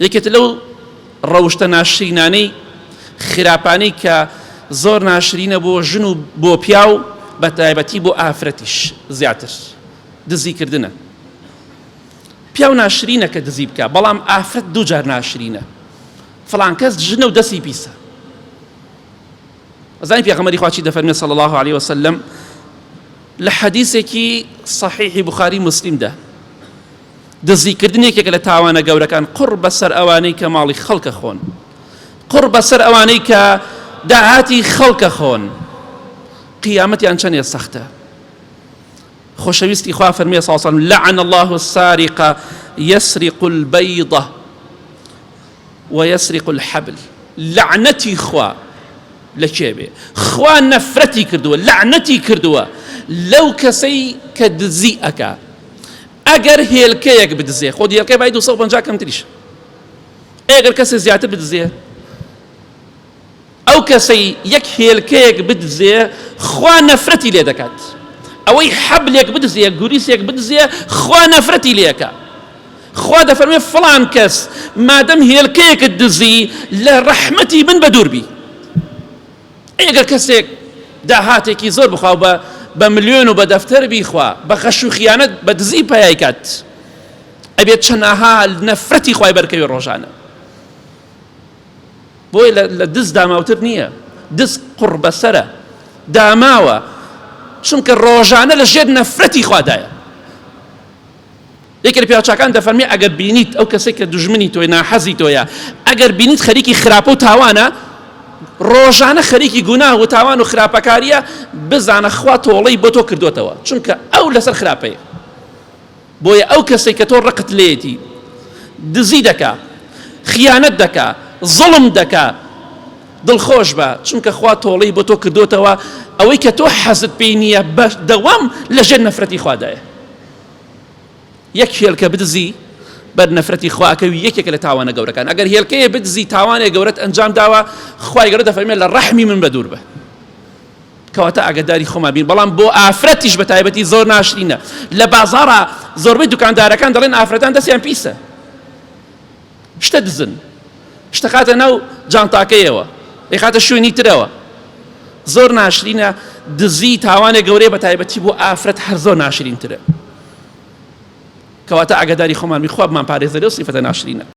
یەکێت لەو ڕەوشتە ناشرینانەی خراپانەی کە زۆر ناشرینە بۆ ژن و بۆ پیا و بە تایبەتی بۆ ئافرەتیش زیاتر دزیکردنە. پیا و ناشرینە کە دزی بکە، بەڵام ئافرەت دوو جار ناشرینە. فڵان کەس ژنە و دەستی پیسە. ئەزانی پێغەمبەری خوا چی دەفەرمێت صلی الله عليه وسلم لە حەدیثێکی صحیحی بوخاری مسلمدا، دزیکردنێکێکە لە تاوانە گەورەکان قڕ بەسەر ئەوانەی کە ماڵی خەڵکە خۆن، قڕ بەسەر ئەوانەی کە داهاتی خەڵکە خۆن، قیامەتیان چەندێ سەختە. خۆشەویستی خوا فەرمێ صلی الله عليه وسلم لعن الله السارق يسرق البيضة ويسرق الحبل. لعنەتی خوا لە کێ بێ؟ خوا نەفرەتی کردووە، لعنەتی کردووە لەو کەسەی کە دزی ئەکا. ئەگەر هێلکەیەک بدزێ، خۆ هێلکەی باید 250 کەمتریش، ئەگەر کەسێ زیاتر بدزێ، ئەو کەسەی یەک هێلکەیەک بدزێ خوا نەفرەتی لێ دەکات. ئەوەی حەبلێک بدزێ، گوریسێک بدزێ، خوا نەفرەتی لێەکە. خوا دەفەرمێ فڵان کەس مادەم هێلکەیەکت دزی لە ڕەحمەتی من بە دوور بی. ئەگەر کەسێک داهاتێکی زۆر بخوا بە ملیۆن و بە دەفتەر بیخوا، بە خەش و خیانەت بە دزی پەیایکات، ئەبێت چەنەها نەفرەتی خوای بەرکەوی ڕۆژانە. بۆی لە دز داماوتر نییە، دز قڕ بەسەرە، داماوە، چونکە ڕۆژانە لە ژێر نەفرەتی خوادایە. یەکێ لە پیاوچاکان دەفەرمێ ئەگەر بینیت ئەو کەسێک کە دوژمنی تۆی ناحەزی تۆیە، ئەگەر بینیت خەریکی خراپە و تاوانە، ڕۆژانە خەریکی گوناه و تاوان و خراپەکاریە، بزانە خوا تۆڵەی بۆ تۆ کردوتەوە، چونکە ئەو لەسەر خراپەیە. بۆیە ئەو کەسێک کە تۆ ڕقت لێتی دزی دەکا، خیانەت دەکا، زڵم دەکا، دڵخۆش بە، چونکە خوا تۆڵەی بۆ تۆ کردوتەوە. ئەوەی کە تۆ حەزت پێی نییە بە دەوام لە ژێر نەفرەتی خوادایە. یەک هێلکە بدزی بەر نەفرەتی خواکەوی یەکێکە لە تاوانە گەورەکان. ئەگەر هێلکەیە بدزی تاوانێک گەورەت ئەنجام داوە، خوای گەورە دەفەرمێت لە ڕەحمی من بە دوور بە. کەواتە ئاگاداری خۆمان بین. بەڵام بۆ ئافرەتیش بە تایبەتی زۆر ناشرینە. لە بازاڕە زۆربەی دوکاندارەکان دەڵێن ئافرەتان دەستیان پیسە، شتە دزن، شتە خاتە ناو جانتاکەیەوە، خاتە شوێنی ترەوە. زۆر ناشرینە. دزی تاوانێک گەورەی بە تایبەتی بۆ ئافرەت هەر زۆر ناشرینترە. کەواتە ئاگاداری خۆمان بین. خوا بمان پارێزەرێ و سیفەتە ناشرینە.